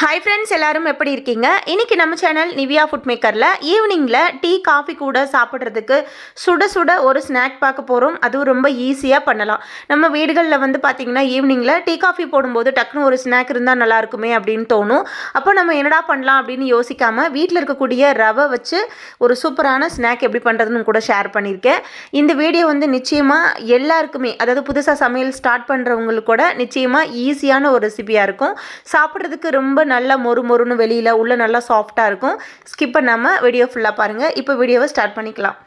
Hi friends, எல்லாரும் எப்படி இருக்கீங்க? இன்னைக்கு நம்ம சேனல் நிவியா ஃபுட் மேக்கரில் ஈவினிங்கில் டீ காஃபி கூட சாப்பிட்றதுக்கு சுட சுட ஒரு ஸ்நாக் பார்க்க போகிறோம். அதுவும் ரொம்ப ஈஸியாக பண்ணலாம். நம்ம வீடுகளில் வந்து பார்த்திங்கன்னா ஈவினிங்கில் டீ காஃபி போடும்போது டக்குன்னு ஒரு ஸ்நாக் இருந்தால் நல்லா இருக்குமே அப்படின்னு தோணும். அப்போ நம்ம என்னடா பண்ணலாம் அப்படின்னு யோசிக்காமல் வீட்டில் இருக்கக்கூடிய ரவை வச்சு ஒரு சூப்பரான ஸ்நாக் எப்படி பண்ணுறதுன்னு கூட ஷேர் பண்ணியிருக்கேன். இந்த வீடியோ வந்து நிச்சயமாக எல்லாருக்குமே, அதாவது புதுசாக சமையல் ஸ்டார்ட் பண்ணுறவங்களுக்கு கூட நிச்சயமாக ஈஸியான ஒரு ரெசிபியாக இருக்கும். சாப்பிட்றதுக்கு ரொம்ப நல்லா மொறு மொறுன்னு வெளியில் உள்ள நல்லா சாஃப்டாக இருக்கும். ஸ்கிப் பண்ணாமல் வீடியோ ஃபுல்லாக பாருங்கள். இப்போ வீடியோவை ஸ்டார்ட் பண்ணிக்கலாம்.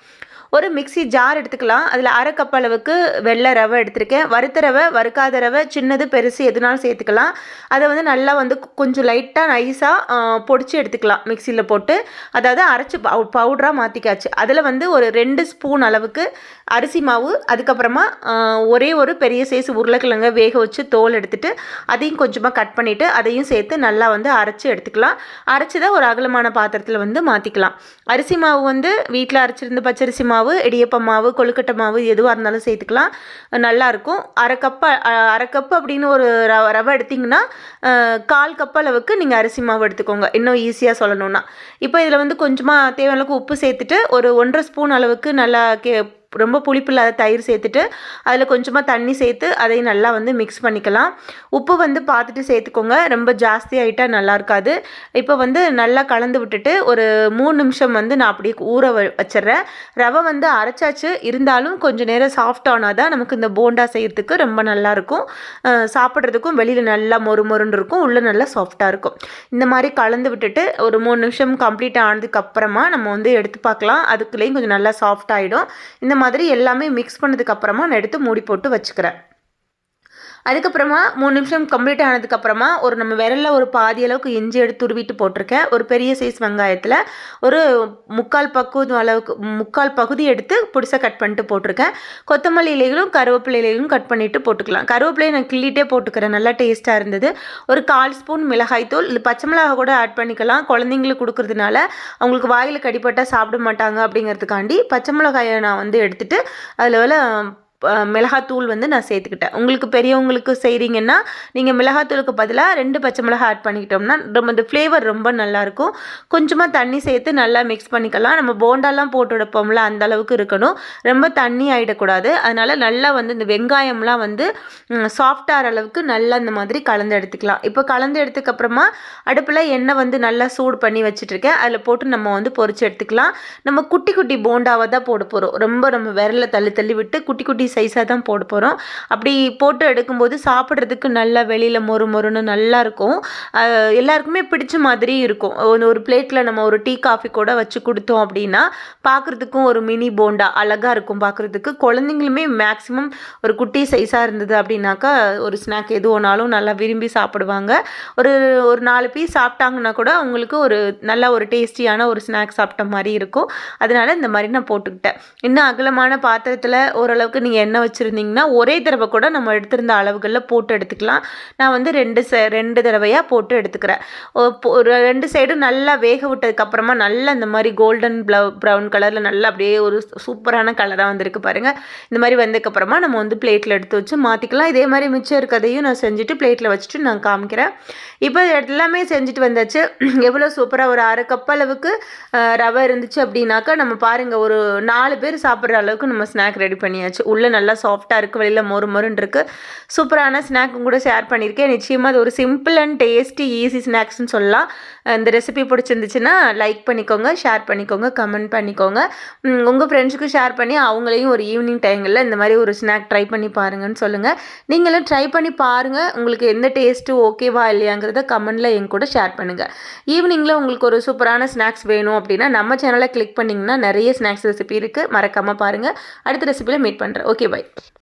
ஒரு மிக்ஸி ஜார் எடுத்துக்கலாம். அதில் அரை கப் அளவுக்கு வெள்ளை ரவை எடுத்திருக்கேன். வறுத்த ரவை, வறுக்காத ரவை, சின்னது பெருசு எதுனாலும் சேர்த்துக்கலாம். அதை வந்து நல்லா வந்து கொஞ்சம் லைட்டாக நைஸாக பொடிச்சு எடுத்துக்கலாம் மிக்சியில் போட்டு. அதாவது அரைச்சி பவுடராக மாற்றிக்காச்சு. அதில் வந்து ஒரு 2 ஸ்பூன் அளவுக்கு அரிசி மாவு, அதுக்கப்புறமா ஒரே ஒரு பெரிய சைஸ் உருளைக்கிழங்க வேக வச்சு தோல் எடுத்துகிட்டு அதையும் கொஞ்சமாக கட் பண்ணிவிட்டு அதையும் சேர்த்து நல்லா வந்து அரைச்சி எடுத்துக்கலாம். அரைச்சி தான் ஒரு அகலமான பாத்திரத்தில் வந்து மாற்றிக்கலாம். அரிசி மாவு வந்து வீட்டில் அரைச்சிருந்து பச்சரிசி மாவு, இடியப்ப மாவு, கொழுக்கட்டை மாவு எதுவாக இருந்தாலும் சேர்த்துக்கலாம். நல்லாயிருக்கும். அரை கப்பு அப்படின்னு ஒரு ரவை எடுத்திங்கன்னா 1/4 கப் அளவுக்கு நீங்கள் அரிசி மாவு எடுத்துக்கோங்க, இன்னும் ஈஸியாக சொல்லணுன்னா. இப்போ இதில் வந்து கொஞ்சமாக தேவையான அளவுக்கு உப்பு சேர்த்துட்டு ஒரு 1.5 ஸ்பூன் அளவுக்கு நல்லா ரொம்ப புளிப்பு இல்லாத தயிர் சேர்த்துட்டு அதில் கொஞ்சமாக தண்ணி சேர்த்து அதையும் நல்லா வந்து மிக்ஸ் பண்ணிக்கலாம். உப்பு வந்து பார்த்துட்டு சேர்த்துக்கோங்க, ரொம்ப ஜாஸ்தி ஆகிட்டால் நல்லா இருக்காது. இப்போ வந்து நல்லா கலந்து விட்டுட்டு ஒரு 3 நிமிஷம் வந்து நான் அப்படியே ஊற வச்சிடுறேன். ரவை வந்து அரைச்சாச்சு, இருந்தாலும் கொஞ்சம் நேரம் சாஃப்ட் ஆனால் தான் நமக்கு இந்த போண்டா செய்கிறதுக்கு ரொம்ப நல்லாயிருக்கும். சாப்பிட்றதுக்கும் வெளியில் நல்லா மொறு மொறுன்னு இருக்கும், உள்ளே நல்லா சாஃப்டாக இருக்கும். இந்த மாதிரி கலந்து விட்டுட்டு ஒரு 3 நிமிஷம் கம்ப்ளீட் ஆனதுக்கப்புறமா நம்ம வந்து எடுத்து பார்க்கலாம். அதுக்குள்ளேயும் கொஞ்சம் நல்லா சாஃப்ட் ஆகிடும். இந்த மாதிரி எல்லாமே மிக்ஸ் பண்ணதுக்கு அப்புறமா நான் எடுத்து மூடி போட்டு வச்சுக்கிறேன். அதுக்கப்புறமா 3 நிமிஷம் கம்ப்ளீட் ஆனதுக்கப்புறமா நம்ம விரலில் ஒரு பாதி அளவுக்கு இஞ்சி எடுத்து துருவிட்டு போட்டிருக்கேன். ஒரு பெரிய சைஸ் வெங்காயத்தில் ஒரு 3/4 பகுதி எடுத்து புதுசாக கட் பண்ணிட்டு போட்டிருக்கேன். கொத்தமல்லி இலைகளும் கருவேப்பிலை இலைகளும் கட் பண்ணிவிட்டு போட்டுக்கலாம். கருவேப்பிலையை நான் கிள்ளிட்டே போட்டுக்கிறேன், நல்லா டேஸ்ட்டாக இருந்தது. ஒரு 1/4 ஸ்பூன் மிளகாய்த்தூள், இது பச்சை மிளகாய் கூட ஆட் பண்ணிக்கலாம். குழந்தைங்களுக்கு கொடுக்குறதுனால அவங்களுக்கு வாயில் கடிப்பட்டால் சாப்பிட மாட்டாங்க அப்படிங்கிறதுக்காண்டி பச்சை மிளகாயை நான் வந்து எடுத்துகிட்டு அதில் மிளகாத்தூள் வந்து நான் சேர்த்துக்கிட்டேன். உங்களுக்கு பெரியவங்களுக்கு செய்கிறீங்கன்னா நீங்கள் மிளகாத்தூளுக்கு பதிலாக 2 பச்சை மிளகாய் ஆட் பண்ணிக்கிட்டோம்னா இந்த ஃப்ளேவர் ரொம்ப நல்லாயிருக்கும். கொஞ்சமாக தண்ணி சேர்த்து நல்லா மிக்ஸ் பண்ணிக்கலாம். நம்ம போண்டாலாம் போட்டு எடுப்போம்ல, அந்த அளவுக்கு இருக்கணும், ரொம்ப தண்ணி ஆகிடக்கூடாது. அதனால் நல்லா வந்து இந்த வெங்காயம்லாம் வந்து சாஃப்டாகிற அளவுக்கு நல்லா இந்த மாதிரி கலந்து எடுத்துக்கலாம். இப்போ கலந்து எடுத்துக்கப்புறமா அடுப்பில் எண்ணெய் வந்து நல்லா சூடு பண்ணி வச்சுட்ருக்கேன். அதில் போட்டு நம்ம வந்து பொரிச்சு எடுத்துக்கலாம். நம்ம குட்டி குட்டி போண்டாவை தான் போட போகிறோம். ரொம்ப நம்ம விரலில் தள்ளி விட்டு குட்டி குட்டி சைஸாக தான் போட போகிறோம். அப்படி போட்டு எடுக்கும்போது சாப்பிட்றதுக்கு நல்லா வெளியில் மொறு மொறுன்னு நல்லாயிருக்கும். எல்லாருக்குமே பிடிச்ச மாதிரி இருக்கும். ஒரு பிளேட்டில் நம்ம ஒரு டீ காஃபி கூட வச்சு கொடுத்தோம் அப்படின்னா பார்க்குறதுக்கும் ஒரு மினி போண்டா அழகாக இருக்கும் பார்க்குறதுக்கு. குழந்தைங்களுமே மேக்ஸிமம் ஒரு குட்டி சைஸாக இருந்தது அப்படின்னாக்கா ஒரு ஸ்நாக் எது ஒன்றாலும் நல்லா விரும்பி சாப்பிடுவாங்க. ஒரு 4 பீஸ் சாப்பிட்டாங்கன்னா கூட அவங்களுக்கு ஒரு நல்ல ஒரு டேஸ்டியான ஒரு ஸ்நாக் சாப்பிட்ட மாதிரி இருக்கும். அதனால் இந்த மாதிரி நான் போட்டுக்கிட்டேன். இன்னும் அகலமான பாத்திரத்தில் ஓரளவுக்கு நீங்கள் எண்ணெய் வச்சுருந்தீங்கன்னா ஒரே தடவை கூட நம்ம எடுத்திருந்த அளவுகளில் போட்டு எடுத்துக்கலாம். நான் வந்து 2 தடவையாக போட்டு எடுத்துக்கிறேன். ஒரு 2 சைடும் நல்லா வேக விட்டதுக்கப்புறமா நல்லா இந்த மாதிரி கோல்டன் ப்ரௌன் கலரில் நல்லா அப்படியே ஒரு சூப்பரான கலராக வந்திருக்கு பாருங்கள். இந்த மாதிரி வந்ததுக்கப்புறமா நம்ம வந்து பிளேட்டில் எடுத்து வச்சு மாற்றிக்கலாம். இதே மாதிரி மிச்சம் இருக்கிறதையும் நான் செஞ்சுட்டு பிளேட்டில் வச்சுட்டு நான் காமிக்கிறேன். இப்போ எல்லாமே செஞ்சுட்டு வந்தாச்சு. எவ்வளோ சூப்பராக ஒரு அரை கப் அளவுக்கு ரவை இருந்துச்சு அப்படின்னாக்கா நம்ம பாருங்கள், ஒரு 4 பேர் சாப்பிட்ற அளவுக்கு நம்ம ஸ்நாக் ரெடி பண்ணியாச்சு. உள்ளே நல்லா சாஃப்டாக இருக்குது, வெளியில் மொறு மொறுன்னு இருக்குது. சூப்பரான ஸ்நாக்கும் கூட ஷேர் பண்ணியிருக்கேன். நிச்சயமாக அது ஒரு சிம்பிள் அண்ட் டேஸ்டி ஈஸி ஸ்நாக்ஸ்னு சொல்லலாம். இந்த ரெசிபி பிடிச்சிருந்துச்சுன்னா லைக் பண்ணிக்கோங்க, ஷேர் பண்ணிக்கோங்க, கமெண்ட் பண்ணிக்கோங்க. உங்கள் ஃப்ரெண்ட்ஸுக்கும் ஷேர் பண்ணி அவங்களையும் ஒரு ஈவினிங் டைமில் இந்த மாதிரி ஒரு ஸ்நாக் ட்ரை பண்ணி பாருங்கன்னு சொல்லுங்கள். நீங்களும் ட்ரை பண்ணி பாருங்கள். உங்களுக்கு எந்த டேஸ்ட்டு ஓகேவா இல்லையாங்கிறத கமெண்டில் என் கூட ஷேர் பண்ணுங்கள். ஈவினிங்கில் உங்களுக்கு ஒரு சூப்பரான ஸ்நாக்ஸ் வேணும் அப்படின்னா நம்ம சேனலை கிளிக் பண்ணிங்கன்னா நிறைய ஸ்நாக்ஸ் ரெசிபி இருக்குது, மறக்காமல் பாருங்கள். அடுத்த ரெசிபியில் மீட் பண்ணுறேன். Okay, by.